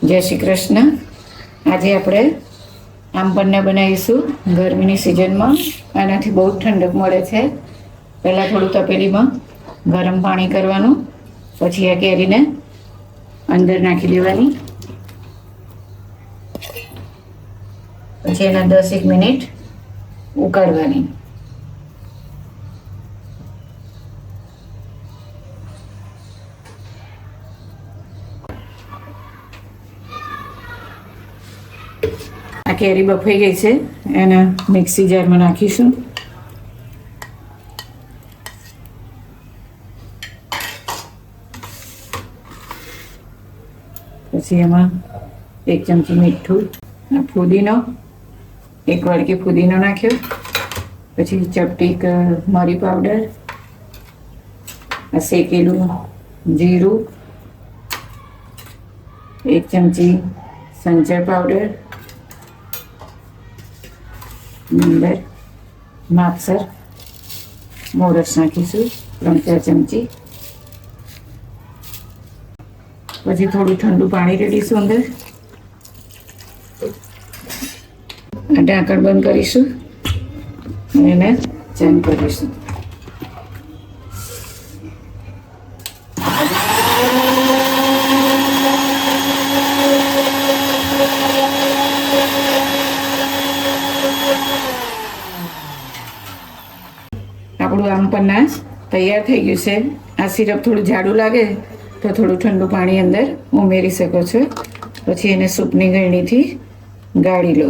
જય શ્રી કૃષ્ણ. આજે આપણે આમ પન્ના બનાવીશું ગરમીની સિઝનમાં. આનાથી બહુ ઠંડક મળે છે. પહેલાં થોડું તપેલીમાં ગરમ પાણી કરવાનું, પછી આ કેરીને અંદર નાખી દેવાની, પછી એના 10 મિનિટ ઉકાળવાની. આ કેરી બફાઈ ગઈ છે, એને મિક્સી જારમાં નાખીશું. પછી એમાં 1 ચમચી મીઠું, ફુદીનો, 1 વાડકી ફુદીનો નાખ્યો, પછી ચપટીક મરી પાવડર, આ શેકેલું જીરું, 1 ચમચી સંચળ પાવડર, અંદર માપસર મોરસ નાખીશું 3-4 ચમચી. પછી થોડું ઠંડુ પાણી રેડીશું અંદર. ઢાંકણ બંધ કરીશું અને એને ચેન્જ કરીશું. આપણું આમ પન્ના તૈયાર થઈ ગયું છે. આ સિરપ થોડું જાડું લાગે તો થોડું ઠંડુ પાણી અંદર ઉમેરી શકો છો. પછી એને સૂપની ગળણીથી ગાળી લો.